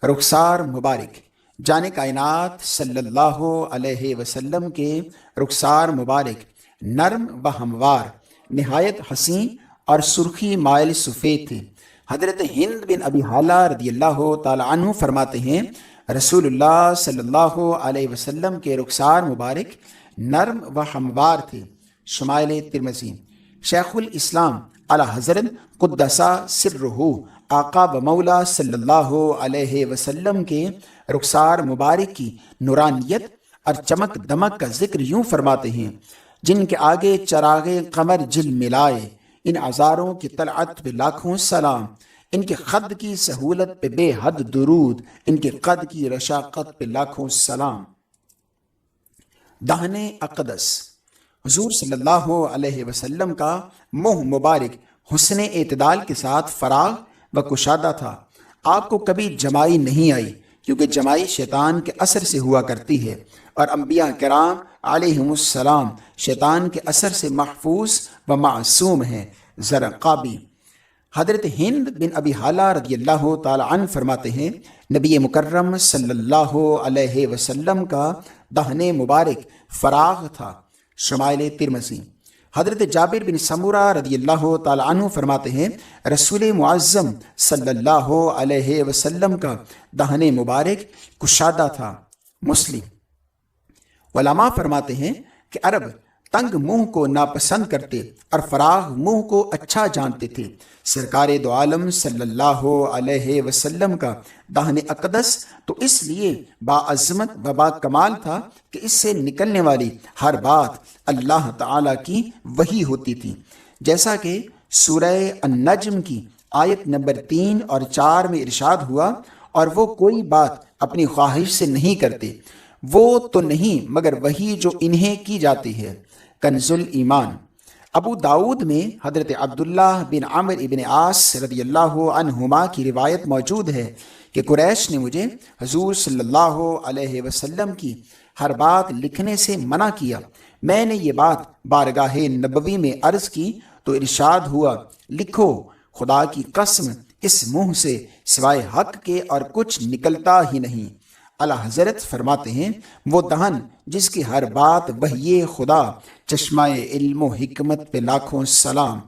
رخسار مبارک، جان کائنات صلی اللہ علیہ وسلم کے رخسار مبارک نرم و ہموار، نہایت حسین اور سرخی مائل سفید تھے۔ حضرت ہند بن ابی حالہ رضی اللہ تعالی عنہ فرماتے ہیں رسول اللہ صلی اللہ علیہ وسلم کے رخسار مبارک نرم و ہموار تھے۔ شمائل ترمذی۔ شیخ الاسلام اعلی حضرت قدسہ سرہ آقا و مولا صلی اللہ علیہ وسلم کے رخسار مبارک کی نورانیت اور چمک دمک کا ذکر یوں فرماتے ہیں، جن کے آگے چراغ قمر جل ملائے، ان عذاروں کی طلعت پہ لاکھوں سلام، ان کے خد کی سہولت پہ بے حد درود، ان کے قد کی رشاقت پہ لاکھوں سلام۔ دہن اقدس، حضور صلی اللہ علیہ وسلم کا منہ مبارک حسن اعتدال کے ساتھ فراغ و کشادہ تھا۔ آپ کو کبھی جمائی نہیں آئی، کیونکہ جمائی شیطان کے اثر سے ہوا کرتی ہے، اور انبیاء کرام علیہم السلام شیطان کے اثر سے محفوظ و معصوم ہیں۔ زرقابی۔ حضرت ہند بن ابی حالہ رضی اللہ تعالی عنہ فرماتے ہیں نبی مکرم صلی اللہ علیہ وسلم کا دہن مبارک فراغ تھا۔ شمائل ترمذی۔ حضرت جابر بن سمورہ رضی اللہ تعالی عنہ فرماتے ہیں رسول معظم صلی اللہ علیہ وسلم کا دہن مبارک کشادہ تھا۔ مسلم۔ علماء فرماتے ہیں کہ عرب تنگ منہ کو ناپسند کرتے اور فراغ منہ کو اچھا جانتے تھے۔ سرکار دو عالم صلی اللہ علیہ وسلم کا دہن اقدس تو اس لیے باعظمت و با کمال تھا کہ اس سے نکلنے والی ہر بات اللہ تعالی کی وحی ہوتی تھی، جیسا کہ سورہ النجم کی آیت نمبر 3 اور 4 میں ارشاد ہوا، اور وہ کوئی بات اپنی خواہش سے نہیں کرتے، وہ تو نہیں مگر وہی جو انہیں کی جاتی ہے۔ کنز الایمان۔ ابو داود میں حضرت عبداللہ بن عمر ابن عاص رضی اللہ عنہما کی روایت موجود ہے کہ قریش نے مجھے حضور صلی اللہ علیہ وسلم کی ہر بات لکھنے سے منع کیا۔ میں نے یہ بات بارگاہ نبوی میں عرض کی تو ارشاد ہوا، لکھو، خدا کی قسم اس منہ سے سوائے حق کے اور کچھ نکلتا ہی نہیں۔ اعلیٰ حضرت فرماتے ہیں وہ دہن جس کی ہر بات وحی خدا، چشمہ علم و حکمت پہ لاکھوں سلام۔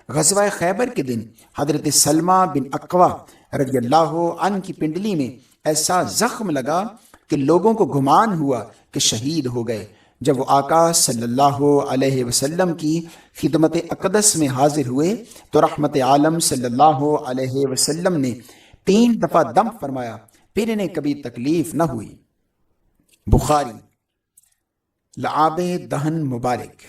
غزوہ خیبر کے دن حضرت سلمہ بن اقوا رضی اللہ عنہ کی پنڈلی میں ایسا زخم لگا کہ لوگوں کو گمان ہوا کہ شہید ہو گئے۔ جب وہ آقا صلی اللہ علیہ وسلم کی خدمت اقدس میں حاضر ہوئے تو رحمت عالم صلی اللہ علیہ وسلم نے 3 دفعہ دم فرمایا، پھر انہیں کبھی تکلیف نہ ہوئی۔ بخاری۔ لعاب دہن مبارک۔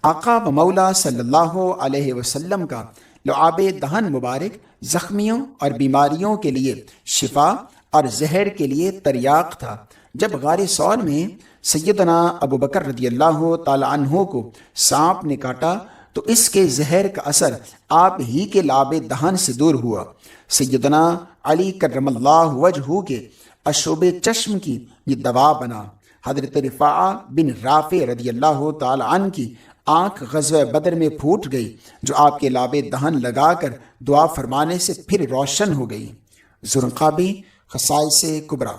آقا و مولا صلی اللہ علیہ وسلم کا لعاب دہن مبارک زخمیوں اور بیماریوں کے لیے شفا اور زہر کے لیے تریاق تھا۔ جب غار ثور میں سیدنا ابو بکر رضی اللہ تعالی عنہ کو سانپ نے کاٹا تو اس کے زہر کا اثر آپ ہی کے لعاب دہن سے دور ہوا۔ سیدنا علی کرم اللہ وجہہ کے اشوب چشم کی یہ دوا بنا۔ حضرت رفاعہ بن رافع رضی اللہ تعالی عنہ کی آنکھ غزوہ بدر میں پھوٹ گئی، جو آپ کے لعاب دہن لگا کر دعا فرمانے سے پھر روشن ہو گئی۔ زرقابی۔ خصائص کبریٰ۔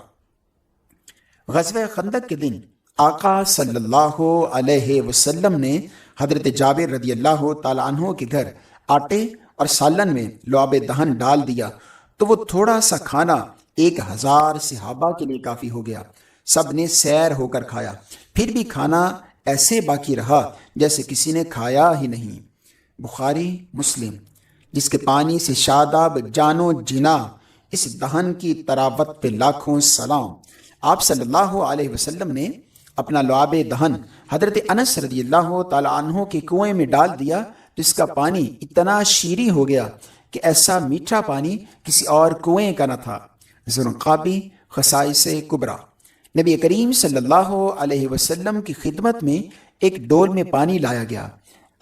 غزوہ خندق کے دن آقا صلی اللہ علیہ وسلم نے حضرت جابر رضی اللہ تعالی عنہ کے گھر آٹے اور سالن میں لعاب دہن ڈال دیا تو وہ تھوڑا سا کھانا 1000 صحابہ کے لیے کافی ہو گیا۔ سب نے سیر ہو کر کھایا، پھر بھی کھانا ایسے باقی رہا جیسے کسی نے کھایا ہی نہیں۔ بخاری مسلم۔ جس کے پانی سے شاداب جانو جنا، اس دہن کی تراوت پہ لاکھوں سلام۔ آپ صلی اللہ علیہ وسلم نے اپنا لعاب دہن حضرت انس رضی اللہ تعالی عنہ کے کنویں میں ڈال دیا تو اس کا پانی اتنا شیریں ہو گیا کہ ایسا میٹھا پانی کسی اور کنویں کا نہ تھا۔ زرقابی۔ خصائص کبریٰ۔ نبی کریم صلی اللہ علیہ وسلم کی خدمت میں ایک ڈول میں پانی لایا گیا۔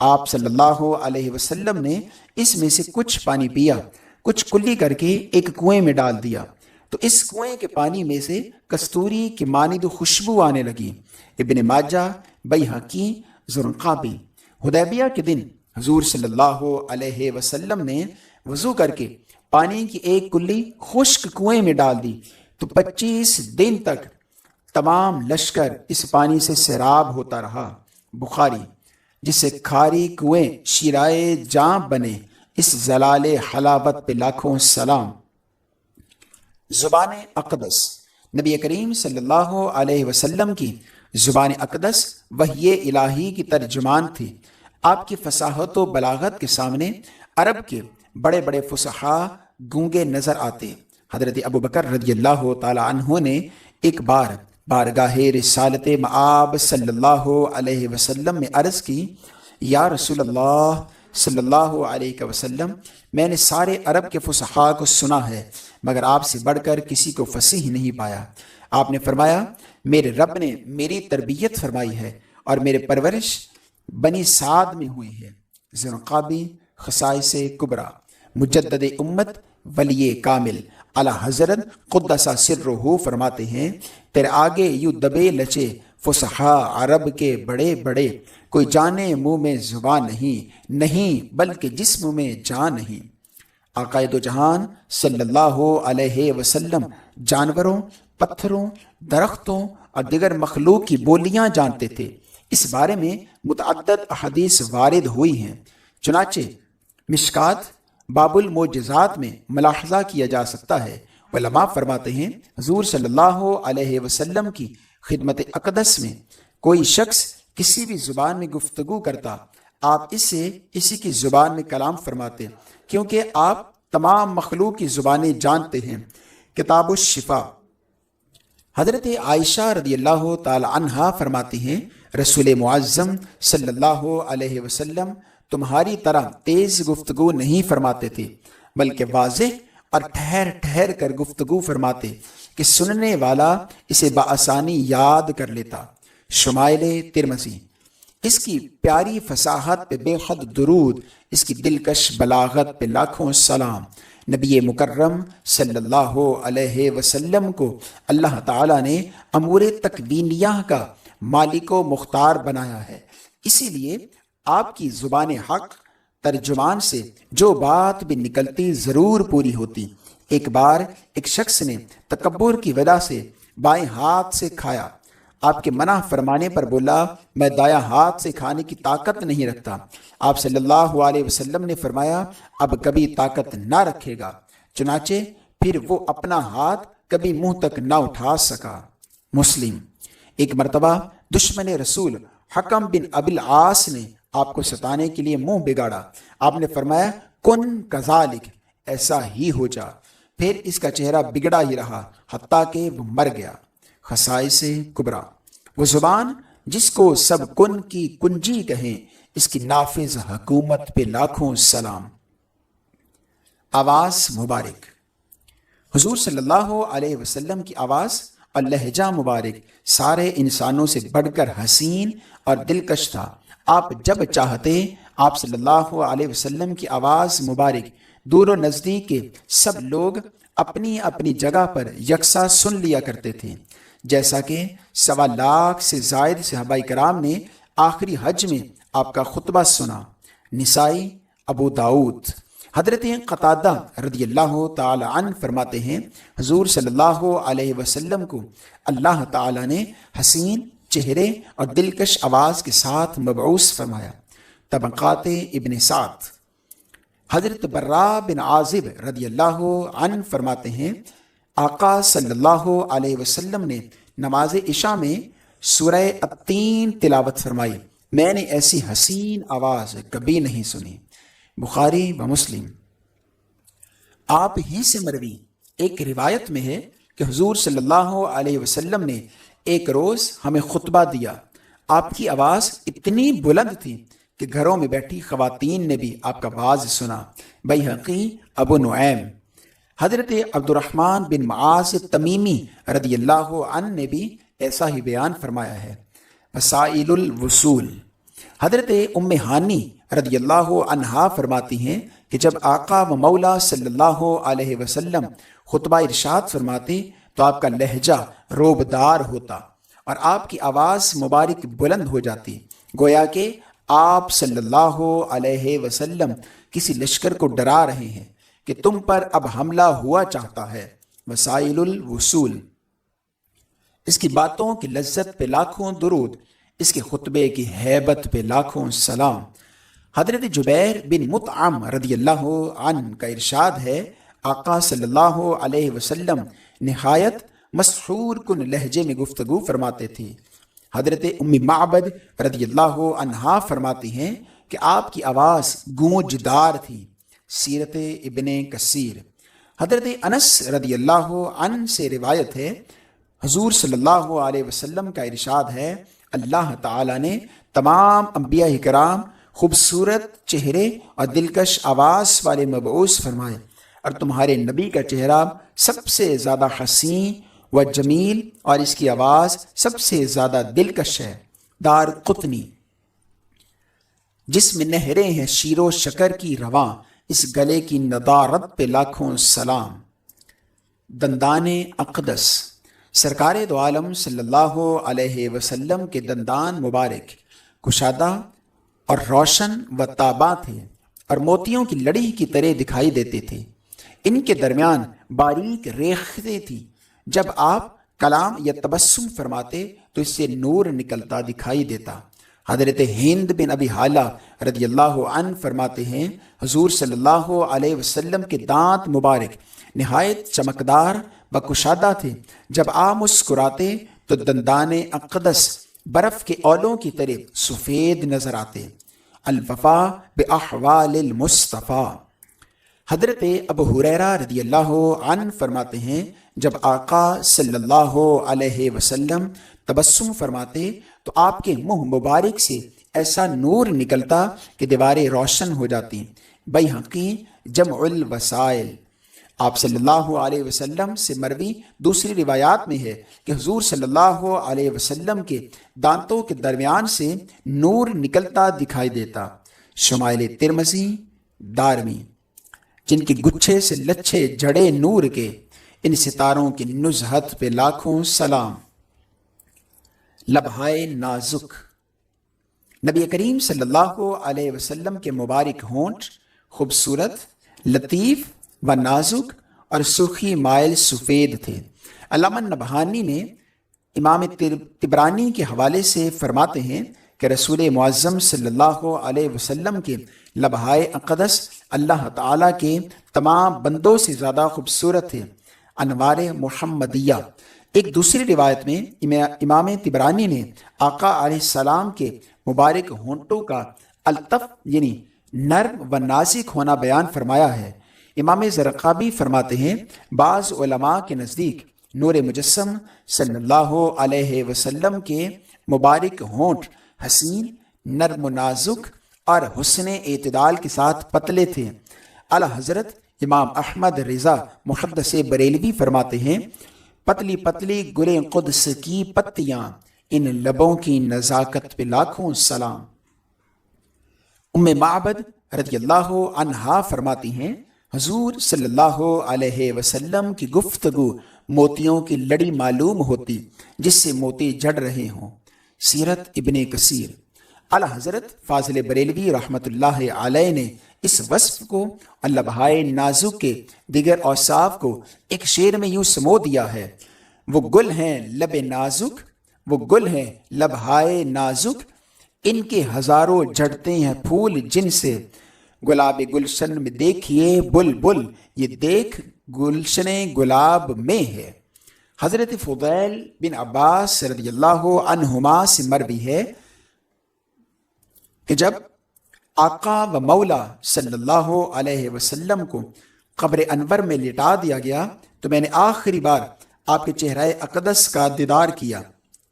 آپ صلی اللہ علیہ وسلم نے اس میں سے کچھ پانی پیا، کچھ کلی کر کے ایک کنویں میں ڈال دیا تو اس کنویں کے پانی میں سے کستوری کی مانند خوشبو آنے لگی۔ ابن ماجہ، بیہقی۔ زرقابی۔ حدیبیہ کے دن حضور صلی اللہ علیہ وسلم نے وضو کر کے پانی کی ایک کلی خشک کنویں میں ڈال دی تو 25 دن تک تمام لشکر اس پانی سے سیراب ہوتا رہا۔ بخاری۔ جس سے کھاری کنویں شیرائے جاں بنے، اس زلال حلاوت پہ لاکھوں سلام۔ زبان اقدس۔ نبی کریم صلی اللہ علیہ وسلم کی زبان اقدس وحی الہی کی ترجمان تھی۔ آپ کی فصاحت و بلاغت کے سامنے عرب کے بڑے بڑے فصحاء گونگے نظر آتے۔ حضرت ابوبکر رضی اللہ تعالی عنہ نے ایک بار بارگاہ رسالت مآب صلی اللہ علیہ وسلم میں عرض کی، یا رسول اللہ صلی اللہ علیہ وسلم، میں نے سارے عرب کے فصحاء کو سنا ہے مگر آپ سے بڑھ کر کسی کو فصیح نہیں پایا۔ آپ نے فرمایا، میرے رب نے میری تربیت فرمائی ہے اور میرے پرورش بنی سعد میں ہوئی ہے۔ زرقابی خصائص کبریٰ۔ مجدد امت ولی کامل اعلی حضرت قدس سرہ فرماتے ہیں، تیرے آگے یوں دبے لچے فصحاء عرب کے بڑے بڑے، کوئی جانے منہ میں زبان نہیں بلکہ جسم میں جان نہیں۔ آقا دو جہان صلی اللہ علیہ وسلم جانوروں، پتھروں، درختوں اور دیگر مخلوق کی بولیاں جانتے تھے۔ اس بارے میں متعدد احادیث وارد ہوئی ہیں، چنانچہ مشکات باب المعجزات میں ملاحظہ کیا جا سکتا ہے۔ علماء فرماتے ہیں، حضور صلی اللہ علیہ وسلم کی خدمت اقدس میں کوئی شخص کسی بھی زبان میں گفتگو کرتا، آپ اسے اسی کی زبان میں کلام فرماتے، کیونکہ آپ تمام مخلوق کی زبانیں جانتے ہیں۔ کتاب الشفا۔ حضرت عائشہ رضی اللہ تعالی عنہا فرماتی ہیں، رسول معظم صلی اللہ علیہ وسلم تمہاری طرح تیز گفتگو نہیں فرماتے تھے، بلکہ واضح اور ٹھہر ٹھہر کر گفتگو فرماتے کہ سننے والا اسے بآسانی یاد کر لیتا۔ شمائل ترمذی۔ اس کی پیاری فصاحت پہ بے حد درود، اس کی دلکش بلاغت پہ لاکھوں سلام۔ نبی مکرم صلی اللہ علیہ وسلم کو اللہ تعالیٰ نے امور تکوینیہ کا مالک و مختار بنایا ہے، اسی لیے آپ کی زبان حق ترجمان سے جو بات بھی نکلتی ضرور پوری ہوتی۔ ایک بار ایک شخص نے تکبر کی وجہ سے بائیں ہاتھ سے کھایا، آپ کے منع فرمانے پر بولا، میں دایاں ہاتھ سے کھانے کی طاقت نہیں رکھتا۔ آپ صلی اللہ علیہ وسلم نے فرمایا، اب کبھی طاقت نہ رکھے گا، چنانچہ پھر وہ اپنا ہاتھ کبھی منہ تک نہ اٹھا سکا۔ مسلم۔ ایک مرتبہ دشمن رسول حکم بن ابی العاص نے آپ کو ستانے کے لیے منہ بگاڑا۔ آپ نے فرمایا، کن کذالک، ایسا ہی ہو جا۔ پھر اس کا چہرہ بگڑا ہی رہا حتیٰ کہ وہ مر گیا۔ خصائص کبریٰ۔ وہ زبان جس کو سب کن کی کنجی کہیں، اس کی نافذ حکومت پہ لاکھوں سلام۔ آواز مبارک۔ حضور صلی اللہ علیہ وسلم کی آواز اور لہجہ مبارک سارے انسانوں سے بڑھ کر حسین اور دلکش تھا۔ آپ جب چاہتے آپ صلی اللہ علیہ وسلم کی آواز مبارک دور و نزدیک کے سب لوگ اپنی اپنی جگہ پر یکساں سن لیا کرتے تھے، جیسا کہ 1.25 لاکھ سے زائد صحابہ کرام نے آخری حج میں آپ کا خطبہ سنا۔ نسائی، ابو داؤد۔ حضرت قتادہ رضی اللہ تعالی عنہ فرماتے ہیں، حضور صلی اللہ علیہ وسلم کو اللہ تعالی نے حسین چہرے اور دلکش آواز کے ساتھ مبعوث فرمایا۔ طبقات ابن سعد۔ حضرت براء بن عازب رضی اللہ عنہ فرماتے ہیں، آقا صلی اللہ علیہ وسلم نے نماز عشاء میں سورہ التین تلاوت فرمائی، میں نے ایسی حسین آواز کبھی نہیں سنی۔ بخاری و مسلم۔ آپ ہی سے مروی ایک روایت میں ہے کہ حضور صلی اللہ علیہ وسلم نے ایک روز ہمیں خطبہ دیا، آپ کی آواز اتنی بلند تھی کہ گھروں میں بیٹھی خواتین نے بھی آپ کا واعظ سنا۔ بیہقی، ابو نعیم۔ حضرت عبد الرحمن بن معاذ تمیمی رضی اللہ عنہ نے بھی ایسا ہی بیان فرمایا ہے۔ وسائل الوصول۔ حضرت ام ہانی رضی اللہ عنہا فرماتی ہیں کہ جب آقا و مولا صلی اللہ علیہ وسلم خطبہ ارشاد فرماتے تو آپ کا لہجہ روبدار ہوتا اور آپ کی آواز مبارک بلند ہو جاتی، گویا کہ آپ صلی اللہ علیہ وسلم کسی لشکر کو ڈرا رہے ہیں۔ کہ تم پر اب حملہ ہوا چاہتا ہے۔ وسائل الوصول، اس کی باتوں کی لذت پہ لاکھوں درود، اس کے خطبے کی ہیبت پہ لاکھوں سلام۔ حضرت جبیر بن مطعم رضی اللہ عنہ کا ارشاد ہے، آقا صلی اللہ علیہ وسلم نہایت مسحور کن لہجے میں گفتگو فرماتے تھے۔ حضرت ام معبد رضی اللہ عنہا فرماتی ہیں کہ آپ کی آواز گونجدار تھی۔ سیرت ابن کثیر۔ حضرت انس رضی اللہ عنہ سے روایت ہے، حضور صلی اللہ علیہ وسلم کا ارشاد ہے، اللہ تعالی نے تمام انبیاء کرام خوبصورت چہرے اور دلکش آواز والے مبعوث فرمائے، اور تمہارے نبی کا چہرہ سب سے زیادہ حسین و جمیل اور اس کی آواز سب سے زیادہ دلکش ہے۔ دار قطنی۔ جس میں نہریں ہیں شیر و شکر کی رواں، اس گلے کی نضارت پہ لاکھوں سلام۔ دندان اقدس۔ سرکار دو عالم صلی اللہ علیہ وسلم کے دندان مبارک کشادہ اور روشن و تاباں تھے اور موتیوں کی لڑی کی طرح دکھائی دیتے تھے۔ ان کے درمیان باریک ریختیں تھی۔ جب آپ کلام یا تبسم فرماتے تو اس سے نور نکلتا دکھائی دیتا۔ حضرت ہند بن ابی حالہ رضی اللہ عنہ فرماتے ہیں، حضور صلی اللہ علیہ وسلم کے دانت مبارک نہایت چمکدار و کشادہ تھے۔ جب آپ مسکراتے تو دندان اقدس برف کے اولوں کی طرح سفید نظر آتے۔ الوفا باحوال المصطفیٰ۔ حضرت ابو ہریرہ رضی اللہ عنہ فرماتے ہیں، جب آقا صلی اللہ علیہ وسلم تبسم فرماتے تو آپ کے منہ مبارک سے ایسا نور نکلتا کہ دیواریں روشن ہو جاتی۔ بیہقی جمع الوسائل۔ آپ صلی اللہ علیہ وسلم سے مروی دوسری روایات میں ہے کہ حضور صلی اللہ علیہ وسلم کے دانتوں کے درمیان سے نور نکلتا دکھائی دیتا۔ شمائل ترمذی، دارمی۔ جن کے گچھے سے لچھے جڑے نور کے، ان ستاروں کی نزہت پہ لاکھوں سلام۔ لبہائے نازک۔ نبی کریم صلی اللہ علیہ وسلم کے مبارک ہونٹ خوبصورت، لطیف و نازک اور سرخی مائل سفید تھے۔ علامہ نبہانی نے امام طبرانی کے حوالے سے فرماتے ہیں کہ رسول معظم صلی اللہ علیہ وسلم کے لبہائے اقدس اللہ تعالیٰ کے تمام بندوں سے زیادہ خوبصورت تھے۔ انوار محمدیہ۔ ایک دوسری روایت میں امام طبرانی نے آقا علیہ السلام کے مبارک ہونٹوں کا الطف یعنی نرم و نازک ہونا بیان فرمایا ہے۔ امام زرقابی فرماتے ہیں، بعض علماء کے نزدیک نور مجسم صلی اللہ علیہ وسلم کے مبارک ہونٹ حسین، نرم و نازک اور حسن اعتدال کے ساتھ پتلے تھے۔ اعلیٰ حضرت امام احمد رضا محدث بریلوی فرماتے ہیں، پتلی پتلی گلے قدس کی پتیاں، ان لبوں کی نزاکت پہ لاکھوں سلام۔ ام معبد رضی اللہ عنہا فرماتی ہیں، حضور صلی اللہ علیہ وسلم کی گفتگو موتیوں کی لڑی معلوم ہوتی جس سے موتی جڑ رہے ہوں۔ سیرت ابن کثیر۔ اعلیٰ حضرت فاضل بریلوی رحمۃ اللہ علیہ نے اس وصف کو اور لبہائے نازک کے دیگر اوصاف کو ایک شعر میں یوں سمو دیا ہے، وہ گل ہیں لب نازک، وہ گل ہیں لبہائے نازک، ان کے ہزاروں جڑتے ہیں پھول جن سے، گلاب گلشن میں دیکھیے بلبل، یہ دیکھ گلشن گلاب میں ہے۔ حضرت فضیل بن عباس رضی اللہ عنہما سے مروی ہے کہ جب آقا و مولا صلی اللہ علیہ وسلم کو قبر انور میں لٹا دیا گیا تو میں نے آخری بار آپ کے چہرہ اقدس کا دیدار کیا۔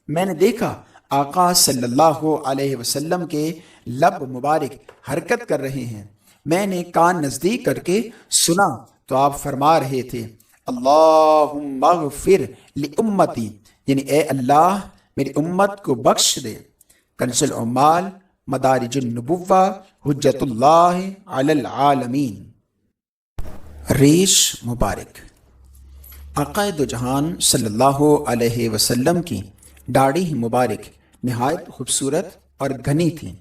میں نے دیکھا آقا صلی اللہ علیہ وسلم کے لب مبارک حرکت کر رہے ہیں۔ میں نے کان نزدیک کر کے سنا تو آپ فرما رہے تھے، اللہم اغفر لامتی، یعنی اے اللہ میری امت کو بخش دے۔ کنز العمال، مدارج النبوہ، حجت اللہ علی العالمین۔ ریش مبارک۔ آقا دو جہان صلی اللہ علیہ وسلم کی داڑھی مبارک نہایت خوبصورت اور گھنی تھی۔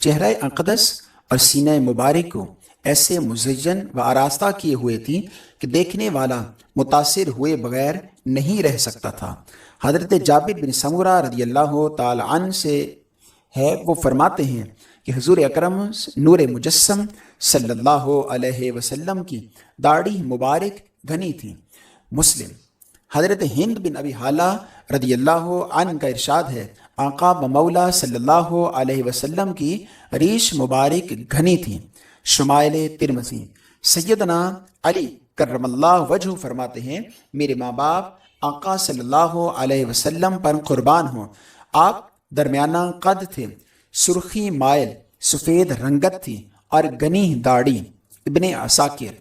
چہرہ اقدس اور سینہ مبارک کو ایسے مزین و آراستہ کیے ہوئے تھیں کہ دیکھنے والا متاثر ہوئے بغیر نہیں رہ سکتا تھا۔ حضرت جابر بن سمورہ رضی اللہ تعالی عنہ سے ہے، وہ فرماتے ہیں کہ حضور اکرم نور مجسم صلی اللہ علیہ وسلم کی داڑھی مبارک گھنی تھی۔ مسلم۔ حضرت ہند بن ابی حالہ رضی اللہ عنہ کا ارشاد ہے، آقا و مولا صلی اللہ علیہ وسلم کی ریش مبارک گھنی تھی۔ شمائل ترمذی۔ سیدنا علی کرم اللہ وجہ فرماتے ہیں، میرے ماں باپ آقا صلی اللہ علیہ وسلم پر قربان ہوں، آپ درمیانہ قد تھے، سرخی مائل سفید رنگت تھی اور گنی داڑھی۔ ابن عساکر۔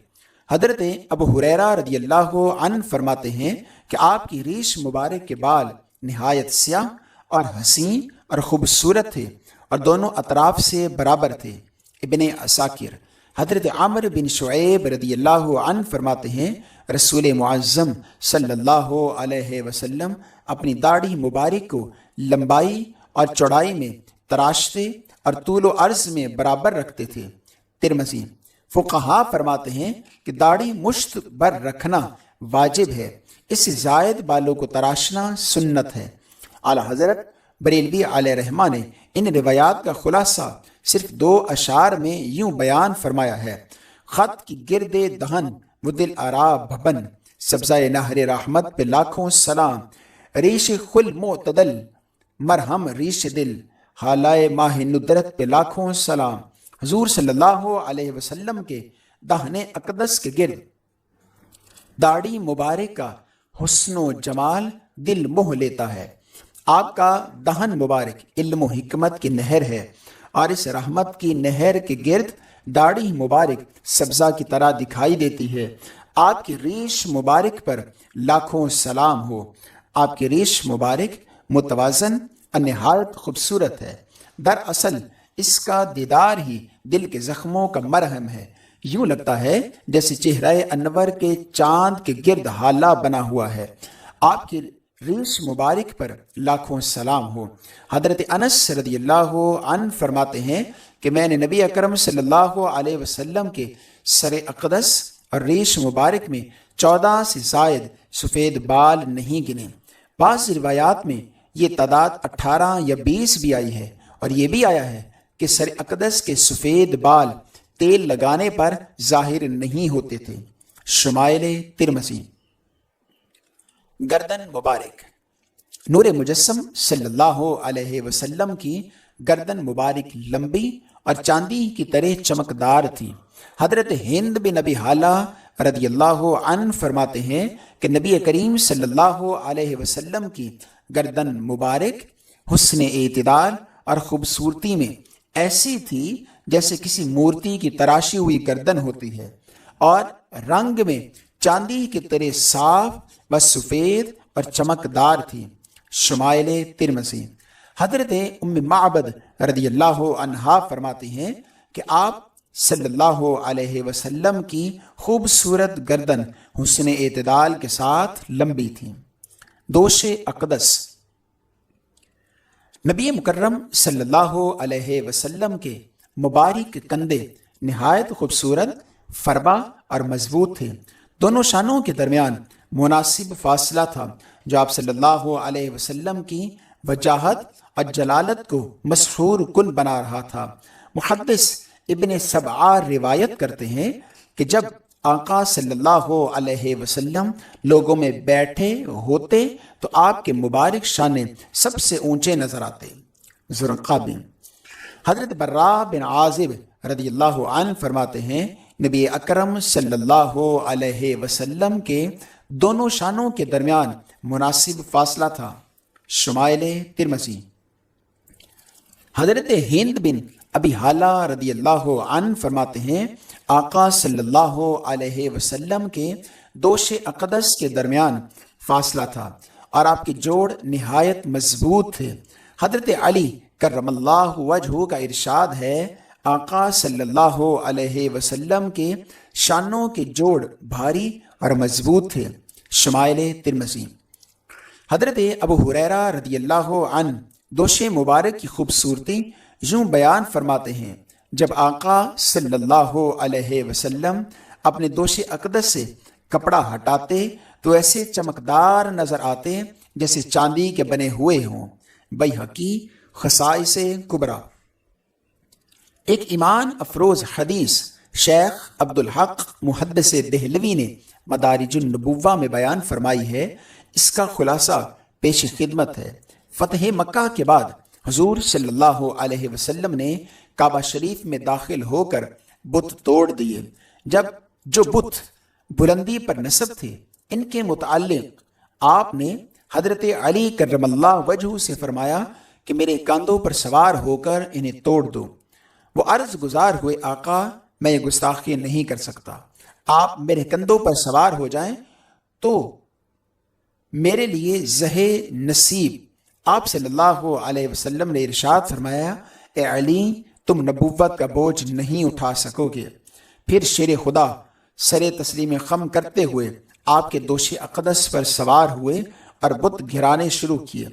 حضرت ابو ہریرہ رضی اللہ عنہ فرماتے ہیں کہ آپ کی ریش مبارک کے بال نہایت سیاہ اور حسین اور خوبصورت تھے اور دونوں اطراف سے برابر تھے۔ ابن عساکر۔ حضرت عامر بن شعیب رضی اللہ عنہ فرماتے ہیں، رسول معظم صلی اللہ علیہ وسلم اپنی داڑھی مبارک کو لمبائی اور چوڑائی میں تراشتے اور طول و عرض میں برابر رکھتے تھے۔ ترمذی۔ فقہا فرماتے ہیں کہ داڑھی مشت بر رکھنا واجب ہے، اس سے زائد بالوں کو تراشنا سنت ہے۔ اعلیٰ حضرت بریلوی علیہ رحمہ نے ان روایات کا خلاصہ صرف 2 اشعار میں یوں بیان فرمایا ہے، خط کی گرد دہن و دل آرا بھبن، سبزۂ نہر رحمت پہ لاکھوں سلام، ریش خل معتدل مرہم ریش دل، حالائے ماہ ندرت پہ لاکھوں سلام۔ حضور صلی اللہ علیہ وسلم کے دہن اقدس کے گرد داڑھی مبارک کا حسن و جمال دل موہ لیتا ہے۔ آپ کا دہن مبارک علم و حکمت کی نہر ہے اور اس رحمت کی نہر کے گرد داڑھی مبارک سبزہ کی طرح دکھائی دیتی ہے۔ آپ کی ریش مبارک پر لاکھوں سلام ہو۔ آپ کی ریش مبارک متوازن اور نہایت خوبصورت ہے۔ دراصل اس کا دیدار ہی دل کے زخموں کا مرہم ہے، یوں لگتا ہے جیسے چہرہ انور کے چاند کے گرد حالہ بنا ہوا ہے۔ آپ کی ریش مبارک پر لاکھوں سلام ہو۔ حضرت انس رضی اللہ عنہ فرماتے ہیں کہ میں نے نبی اکرم صلی اللہ علیہ وسلم کے سر اقدس اور ریش مبارک میں 14 سے زائد سفید بال نہیں گنے۔ بعض روایات میں یہ تعداد 18 یا 20 بھی آئی ہے، اور یہ بھی آیا ہے کہ سر اقدس کے سفید بال تیل لگانے پر ظاہر نہیں ہوتے تھے۔ شمائل ترمذی۔ گردن مبارک۔ نور مجسم صلی اللہ علیہ وسلم کی گردن مبارک لمبی اور چاندی کی طرح چمکدار تھی۔ حضرت ہند بن ابی حالہ رضی اللہ عنہ فرماتے ہیں کہ نبی کریم صلی اللہ علیہ وسلم کی گردن مبارک حسن اعتدال اور خوبصورتی میں ایسی تھی جیسے کسی مورتی کی تراشی ہوئی گردن ہوتی ہے، اور رنگ میں چاندی کی طرح صاف و سفید اور چمکدار تھی۔ شمائل ترمذی۔ حضرت ام معبد رضی اللہ عنہا فرماتی ہیں کہ آپ صلی اللہ علیہ وسلم کی خوبصورت گردن حسن اعتدال کے ساتھ لمبی تھی۔ دوش اقدس۔ نبی مکرم صلی اللہ علیہ وسلم کے مبارک کندھے نہایت خوبصورت، فربا اور مضبوط تھے۔ دونوں شانوں کے درمیان مناسب فاصلہ تھا جو آپ صلی اللہ علیہ وسلم کی وجاہت اور جلالت کو مسحور کن بنا رہا تھا۔ محدث ابن سبعہ روایت کرتے ہیں کہ جب آقا صلی اللہ علیہ وسلم لوگوں میں بیٹھے ہوتے تو آپ کے مبارک شانے سب سے اونچے نظر آتے۔ زرقابی۔ حضرت براء بن عازب رضی اللہ عنہ فرماتے ہیں نبی اکرم صلی اللہ علیہ وسلم کے دونوں شانوں کے درمیان مناسب فاصلہ تھا۔ شمائل ترمذی۔ حضرت ہند بن ابی حالہ رضی اللہ عنہ فرماتے ہیں آقا صلی اللہ علیہ وسلم کے دوش اقدس کے درمیان فاصلہ تھا اور آپ کے جوڑ نہایت مضبوط تھے۔ حضرت علی کرم اللہ وجہہ کا ارشاد ہے آقا صلی اللہ علیہ وسلم کے شانوں کے جوڑ بھاری اور مضبوط تھے۔ شمائل ترمذی۔ حضرت ابو ہریرہ رضی اللہ عنہ دوش مبارک کی خوبصورتی یوں بیان فرماتے ہیں جب آقا صلی اللہ علیہ وسلم اپنے دوش اقدس سے کپڑا ہٹاتے تو ایسے چمکدار نظر آتے جیسے چاندی کے بنے ہوئے ہوں۔ بیہقی خصائص کبریٰ۔ ایک ایمان افروز حدیث شیخ عبدالحق محدث دہلوی نے مدارج النبوہ میں بیان فرمائی ہے، اس کا خلاصہ پیش خدمت ہے۔ فتح مکہ کے بعد حضور صلی اللہ علیہ وسلم نے کعبہ شریف میں داخل ہو کر بت توڑ دیے۔ جب جو بت بلندی پر نصب تھے ان کے متعلق آپ نے حضرت علی کرم اللہ وجہہ سے فرمایا کہ میرے کاندھوں پر سوار ہو کر انہیں توڑ دو۔ وہ عرض گزار ہوئے، آقا میں یہ گستاخی نہیں کر سکتا، آپ میرے کندھوں پر سوار ہو جائیں تو میرے لیے زہے نصیب۔ آپ صلی اللہ علیہ وسلم نے ارشاد فرمایا، اے علی تم نبوت کا بوجھ نہیں اٹھا سکو گے۔ پھر شیر خدا سر تسلیم خم کرتے ہوئے آپ کے دوش اقدس پر سوار ہوئے اور بت گرانے شروع کیے۔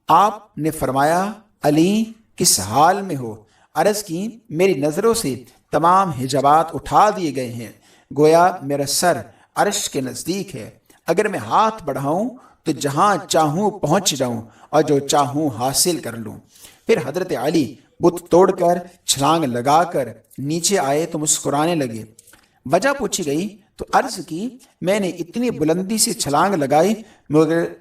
آپ نے فرمایا، علی کس حال میں ہو؟ عرض کی، میری نظروں سے تمام حجابات اٹھا دیے گئے ہیں، گویا میرا سر عرش کے نزدیک ہے، اگر میں ہاتھ بڑھاؤں تو جہاں چاہوں پہنچ جاؤں اور جو چاہوں حاصل کر لوں۔ پھر حضرت علی بت توڑ کر چھلانگ لگا کر نیچے آئے تو مسکرانے لگے۔ وجہ پوچھی گئی تو عرض کی، میں نے اتنی بلندی سے چھلانگ لگائی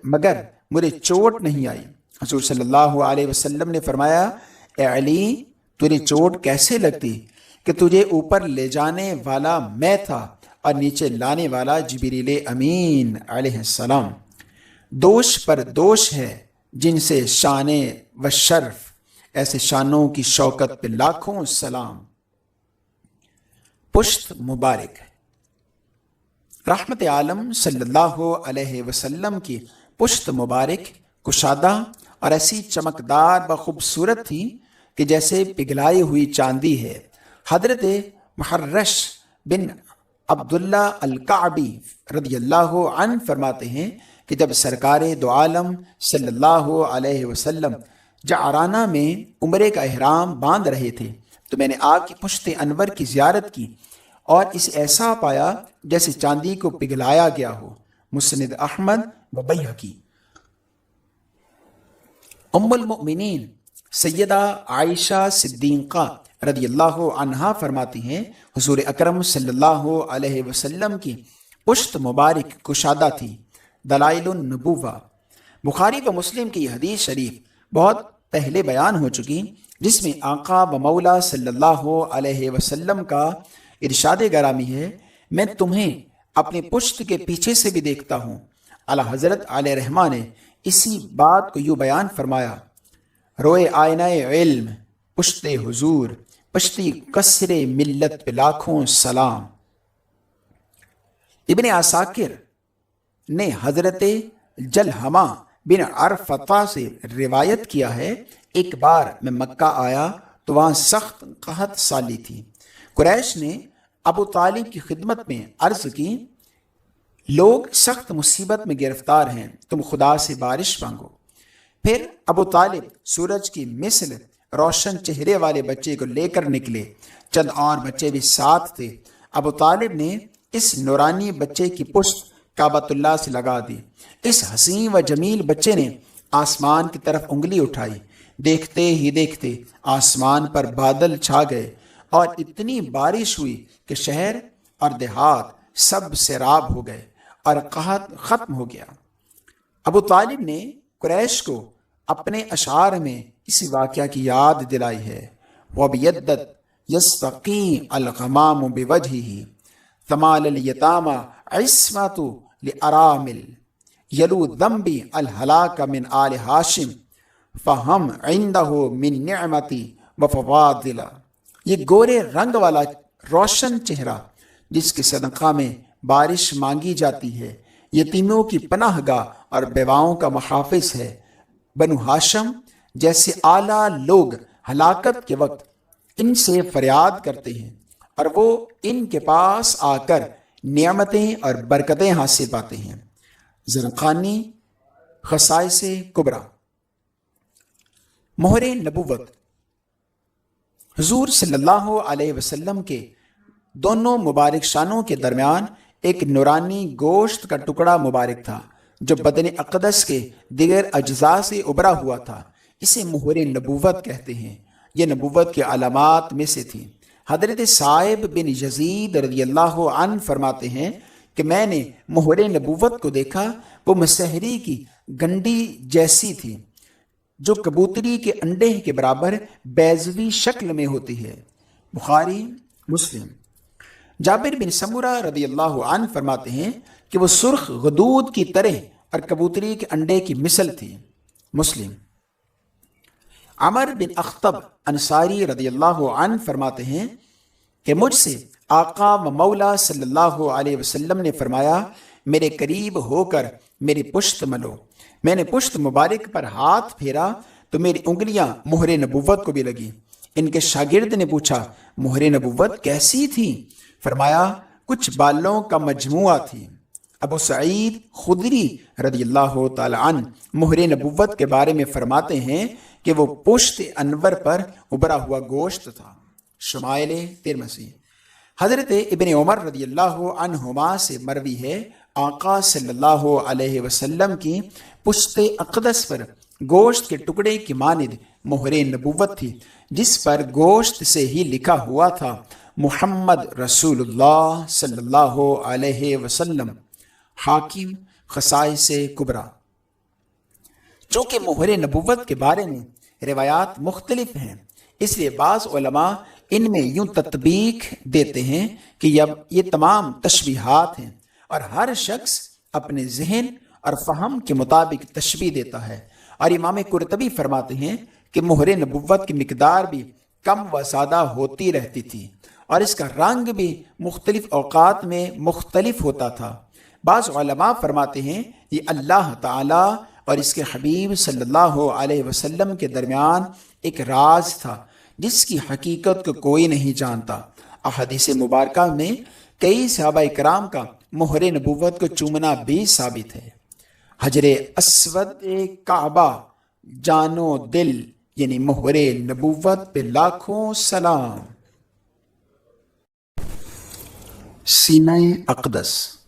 مگر مجھے چوٹ نہیں آئی۔ حضور صلی اللہ علیہ وسلم نے فرمایا، اے علی تجھے چوٹ کیسے لگتی کہ تجھے اوپر لے جانے والا میں تھا اور نیچے لانے والا جبریل امین علیہ السلام۔ دوش پر دوش ہے جن سے شان و شرف، ایسے شانوں کی شوکت پہ لاکھوں سلام۔ پشت مبارک۔ رحمت عالم صلی اللہ علیہ وسلم کی پشت مبارک کشادہ اور ایسی چمکدار و خوبصورت تھی کہ جیسے پگھلائی ہوئی چاندی ہے۔ حضرت محرش بن عبداللہ الکعبی رضی اللہ عنہ فرماتے ہیں کہ جب سرکار دو عالم صلی اللہ علیہ وسلم جعرانہ میں عمرے کا احرام باندھ رہے تھے تو میں نے آپ کی پشت انور کی زیارت کی اور اسے ایسا پایا جیسے چاندی کو پگھلایا گیا ہو۔ مسند احمد و بیہقی۔ ام المؤمنین سیدہ عائشہ صدیقہ رضی اللہ عنہا فرماتی ہیں، حضور اکرم صلی اللہ علیہ وسلم کی پشت مبارک کشادہ تھی۔ دلائل النبوہ۔ بخاری و مسلم کی یہ حدیث شریف بہت پہلے بیان ہو چکی، جس میں آقا و مولا صلی اللہ علیہ وسلم کا ارشاد گرامی ہے، میں تمہیں اپنی پشت کے پیچھے سے بھی دیکھتا ہوں۔ اعلیٰ حضرت علیہ رحمہ نے اسی بات کو یوں بیان فرمایا، روئے آئینہ علم پشت حضور، پشتی قصر ملت پہ لاکھوں سلام۔ ابن عساکر نے حضرت جلحمہ بن عرفطہ سے روایت کیا ہے، ایک بار میں مکہ آیا تو وہاں سخت قحط سالی تھی۔ قریش نے ابو طالب کی خدمت میں عرض کی، لوگ سخت مصیبت میں گرفتار ہیں، تم خدا سے بارش مانگو۔ پھر ابو طالب سورج کی مثل روشن چہرے والے بچے کو لے کر نکلے، چند اور بچے بھی ساتھ تھے۔ ابو طالب نے اس نورانی بچے کی پشت کعبۃ اللہ سے لگا دی۔ اس حسین و جمیل بچے نے آسمان کی طرف انگلی اٹھائی، دیکھتے ہی دیکھتے آسمان پر بادل چھا گئے اور اتنی بارش ہوئی کہ شہر اور دیہات سب سیراب ہو گئے اور قحط ختم ہو گیا۔ ابو طالب نے قریش کو اپنے اشعار میں اسی واقعہ کی یاد دلائی ہے، وَبِيَدَّتْ يَسْتَقِي الْغَمَامُ بِوَجْهِهِ ثَمَالَ الْيَتَامَى عِصْمَةُ لِأَرَامِلِ يَلُو ذَنْبِ الْهَلَاكَ مِنْ آلِ ہاشم فَهَمْ عِنْدَهُ مِنْ نِعْمَتِ وَفَوَاضِلَ۔ یہ گورے رنگ والا روشن چہرہ جس کے صدقہ میں بارش مانگی جاتی ہے، یتیموں کی پناہ گاہ اور بیواؤں کا محافظ ہے۔ بنو ہاشم جیسے اعلیٰ لوگ ہلاکت کے وقت ان سے فریاد کرتے ہیں اور وہ ان کے پاس آ کر نعمتیں اور برکتیں حاصل پاتے ہیں۔ زرقانی خصائص کبریٰ۔ مہر نبوت۔ حضور صلی اللہ علیہ وسلم کے دونوں مبارک شانوں کے درمیان ایک نورانی گوشت کا ٹکڑا مبارک تھا جو بدن اقدس کے دیگر اجزاء سے ابھرا ہوا تھا۔ اسے مہر نبوت کہتے ہیں۔ یہ نبوت کے علامات میں سے تھی۔ حضرت صائب بن یزید رضی اللہ عنہ فرماتے ہیں کہ میں نے مہر نبوت کو دیکھا، وہ مسحری کی گنڈی جیسی تھی جو کبوتری کے انڈے کے برابر بیضوی شکل میں ہوتی ہے۔ بخاری مسلم۔ جابر بن سمرہ رضی اللہ عنہ فرماتے ہیں کہ وہ سرخ غدود کی طرح اور کبوتری کے انڈے کی مثل تھی۔ مسلم۔ عمر بن اخطب انصاری رضی اللہ عنہ فرماتے ہیں کہ مجھ سے آقا و مولا صلی اللہ علیہ وسلم نے فرمایا، میرے قریب ہو کر میری پشت ملو۔ میں نے پشت مبارک پر ہاتھ پھیرا تو میری انگلیاں مہر نبوت کو بھی لگی۔ ان کے شاگرد نے پوچھا، مہر نبوت کیسی تھی؟ فرمایا، کچھ بالوں کا مجموعہ تھی۔ ابو سعید خدری رضی اللہ تعالی عنہ مہر نبوت کے بارے میں فرماتے ہیں کہ وہ پشت انور پر ابھرا ہوا گوشت تھا۔ شمائل ترمذی۔ حضرت ابن عمر رضی اللہ عنہما سے مروی ہے، آقا صلی اللہ علیہ وسلم کی پشت اقدس پر گوشت کے ٹکڑے کی مانند مہر نبوت تھی، جس پر گوشت سے ہی لکھا ہوا تھا، محمد رسول اللہ صلی اللہ علیہ وسلم۔ حاکم خصائص کبریٰ۔ چونکہ مہر نبوت کے بارے میں روایات مختلف ہیں، اس لیے بعض علماء ان میں یوں تطبیق دیتے ہیں کہ یہ تمام تشبیہات ہیں اور ہر شخص اپنے ذہن اور فہم کے مطابق تشبیہ دیتا ہے۔ اور امام قرطبی فرماتے ہیں کہ مہر نبوت کی مقدار بھی کم و زیادہ ہوتی رہتی تھی اور اس کا رنگ بھی مختلف اوقات میں مختلف ہوتا تھا۔ بعض علماء فرماتے ہیں یہ اللہ تعالیٰ اور اس کے حبیب صلی اللہ علیہ وسلم کے درمیان ایک راز تھا جس کی حقیقت کو کوئی نہیں جانتا۔ احادیث مبارکہ میں کئی صحابہ کرام کا مہر نبوت کو چومنا بھی ثابت ہے۔ حجر اسود کعبہ جانو دل یعنی مہر نبوت پہ لاکھوں سلام۔ سینہ اقدس۔